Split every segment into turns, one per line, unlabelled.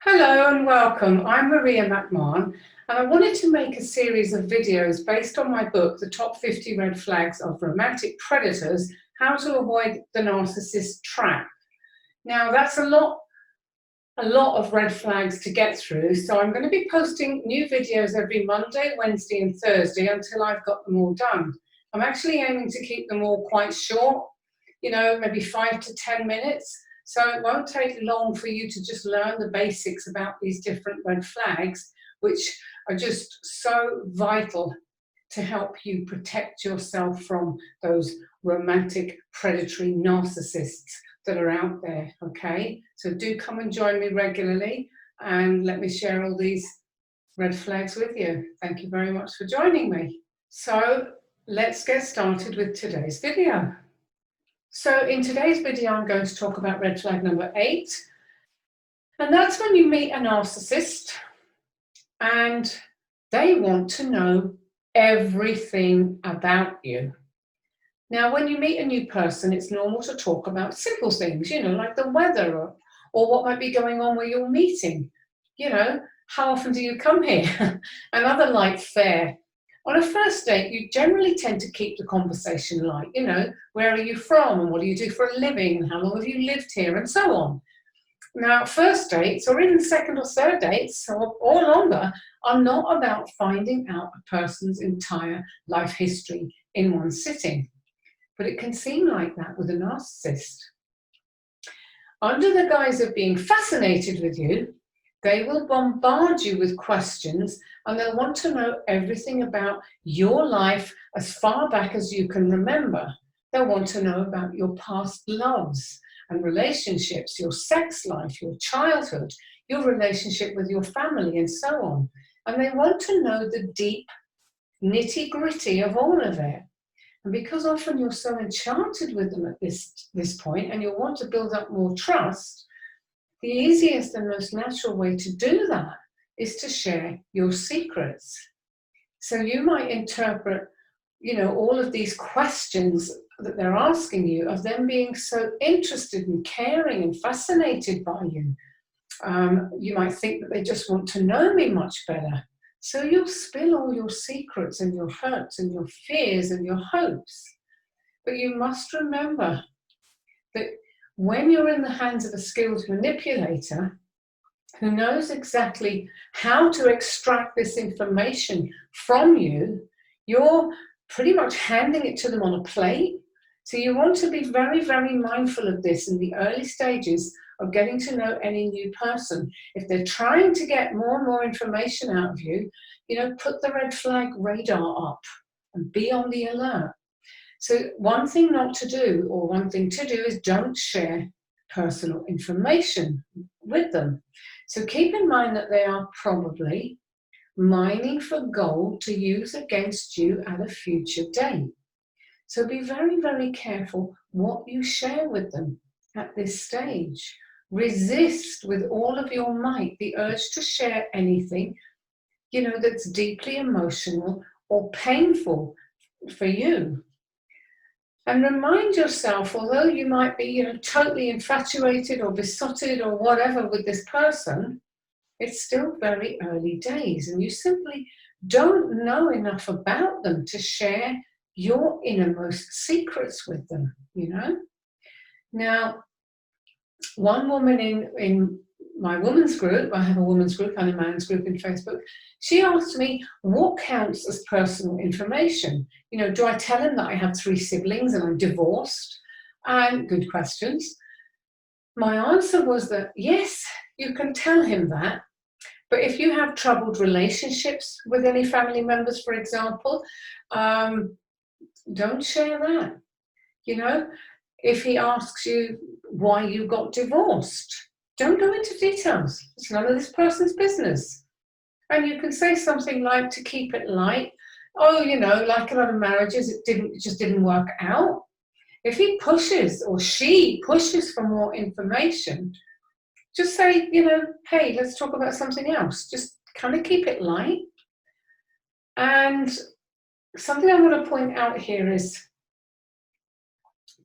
Hello and welcome. I'm Maria McMahon, and I wanted to make a series of videos based on my book, The Top 50 Red Flags of Romantic Predators, How to Avoid the Narcissist Trap. Now, that's a lot of red flags to get through, so I'm going to be posting new videos every Monday, Wednesday and Thursday until I've got them all done. I'm actually aiming to keep them all quite short, maybe 5 to 10 minutes. So it won't take long for you to just learn the basics about these different red flags, which are just so vital to help you protect yourself from those romantic predatory narcissists that are out there, okay? So do come and join me regularly and let me share all these red flags with you. Thank you very much for joining me. So let's get started with today's video. So in today's video, I'm going to talk about red flag number 8. And that's when you meet a narcissist and they want to know everything about you. Now, when you meet a new person, it's normal to talk about simple things, like the weather or what might be going on where you're meeting. How often do you come here? And other light fare. On a first date, you generally tend to keep the conversation light, where are you from and what do you do for a living and how long have you lived here and so on. Now, first dates or even second or third dates or longer are not about finding out a person's entire life history in one sitting. But it can seem like that with a narcissist. Under the guise of being fascinated with you, they will bombard you with questions and they'll want to know everything about your life as far back as you can remember. They'll want to know about your past loves and relationships, your sex life, your childhood, your relationship with your family, and so on. And they want to know the deep nitty-gritty of all of it. And because often you're so enchanted with them at this point and you'll want to build up more trust, the easiest and most natural way to do that is to share your secrets. So you might interpret, all of these questions that they're asking you of them being so interested and caring and fascinated by you. You might think that they just want to know me much better. So you'll spill all your secrets and your hurts and your fears and your hopes. But you must remember that when you're in the hands of a skilled manipulator who knows exactly how to extract this information from you, you're pretty much handing it to them on a plate. So you want to be very, very mindful of this in the early stages of getting to know any new person. If they're trying to get more and more information out of you, put the red flag radar up and be on the alert. So one thing not to do, or one thing to do, is don't share personal information with them. So keep in mind that they are probably mining for gold to use against you at a future date. So be very, very careful what you share with them at this stage. Resist with all of your might the urge to share anything, that's deeply emotional or painful for you. And remind yourself, although you might be, totally infatuated or besotted or whatever with this person, it's still very early days and you simply don't know enough about them to share your innermost secrets with them, Now, one woman in my women's group, I have a women's group and a man's group in Facebook, she asked me, what counts as personal information? Do I tell him that I have 3 siblings and I'm divorced? And good questions. My answer was that, yes, you can tell him that. But if you have troubled relationships with any family members, for example, don't share that. If he asks you why you got divorced, don't go into details. It's none of this person's business. And you can say something like, to keep it light, like a lot of marriages, it just didn't work out. If he pushes or she pushes for more information, just say, hey, let's talk about something else. Just kind of keep it light. And something I want to point out here is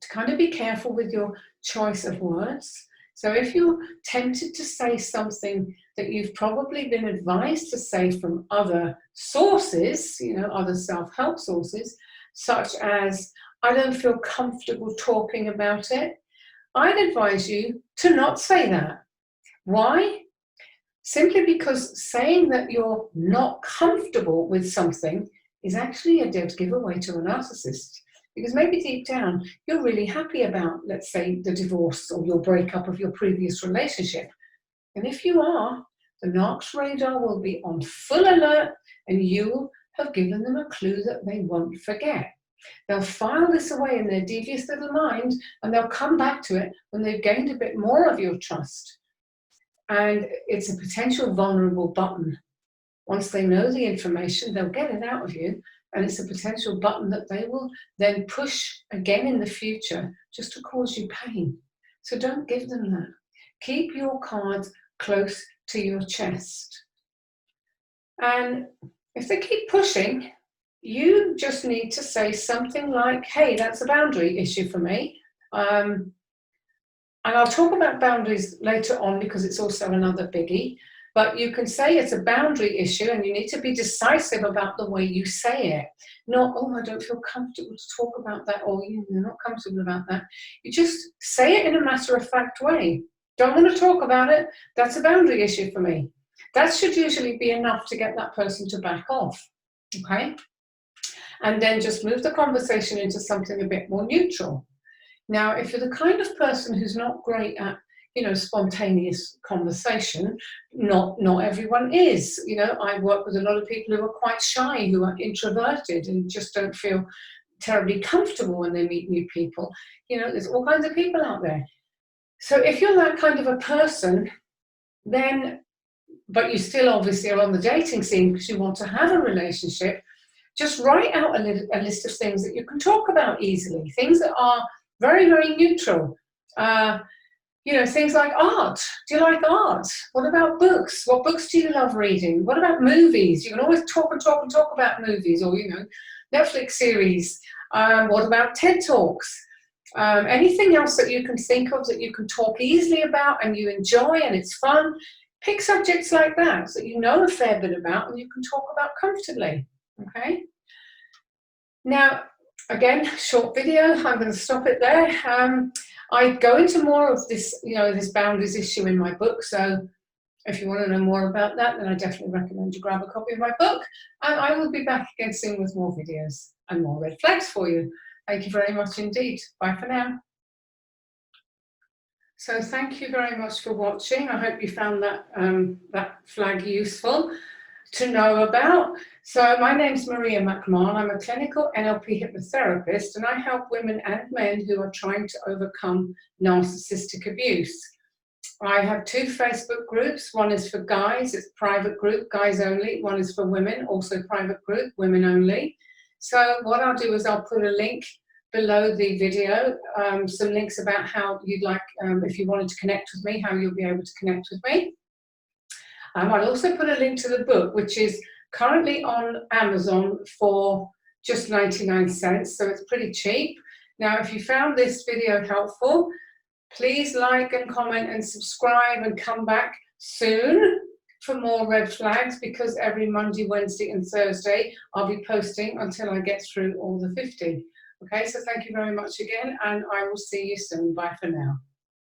to kind of be careful with your choice of words. So if you're tempted to say something that you've probably been advised to say from other sources, other self-help sources, such as, I don't feel comfortable talking about it, I'd advise you to not say that. Why? Simply because saying that you're not comfortable with something is actually a dead giveaway to a narcissist. Because maybe deep down, you're really happy about, let's say, the divorce or your breakup of your previous relationship. And if you are, the narc's radar will be on full alert and you have given them a clue that they won't forget. They'll file this away in their devious little mind and they'll come back to it when they've gained a bit more of your trust. And it's a potential vulnerable button. Once they know the information, they'll get it out of you. And it's a potential button that they will then push again in the future just to cause you pain. So don't give them that. Keep your cards close to your chest. And if they keep pushing, you just need to say something like, hey, that's a boundary issue for me. And I'll talk about boundaries later on because it's also another biggie. But you can say it's a boundary issue and you need to be decisive about the way you say it. Not, oh, I don't feel comfortable to talk about that, or you're not comfortable about that. You just say it in a matter-of-fact way. Don't want to talk about it. That's a boundary issue for me. That should usually be enough to get that person to back off, okay? And then just move the conversation into something a bit more neutral. Now, if you're the kind of person who's not great at spontaneous conversation, not everyone is. I work with a lot of people who are quite shy, who are introverted and just don't feel terribly comfortable when they meet new people. There's all kinds of people out there. So if you're that kind of a person, then, but you still obviously are on the dating scene because you want to have a relationship, just write out a list of things that you can talk about easily, things that are very, very neutral. Things like art. Do you like art? What about books? What books do you love reading? What about movies? You can always talk about movies or, Netflix series. What about TED Talks? Anything else that you can think of that you can talk easily about and you enjoy and it's fun. Pick subjects like that you know a fair bit about and you can talk about comfortably, okay? Now, again, short video. I'm going to stop it there. I go into more of this, this boundaries issue in my book. So if you want to know more about that, then I definitely recommend you grab a copy of my book. And I will be back again soon with more videos and more red flags for you. Thank you very much indeed. Bye for now. So thank you very much for watching. I hope you found that flag useful to know about. So my name's Maria McMahon. I'm a clinical NLP hypnotherapist and I help women and men who are trying to overcome narcissistic abuse. I have 2 Facebook groups. One is for guys, it's private group, guys only. One is for women, also private group, women only. So what I'll do is I'll put a link below the video, some links about how you'd like, if you wanted to connect with me, how you'll be able to connect with me. I'll also put a link to the book, which is currently on Amazon for just 99 cents, so it's pretty cheap. Now, if you found this video helpful, please like and comment and subscribe and come back soon for more red flags, because every Monday, Wednesday and Thursday I'll be posting until I get through all the 50. Okay, so thank you very much again and I will see you soon. Bye for now.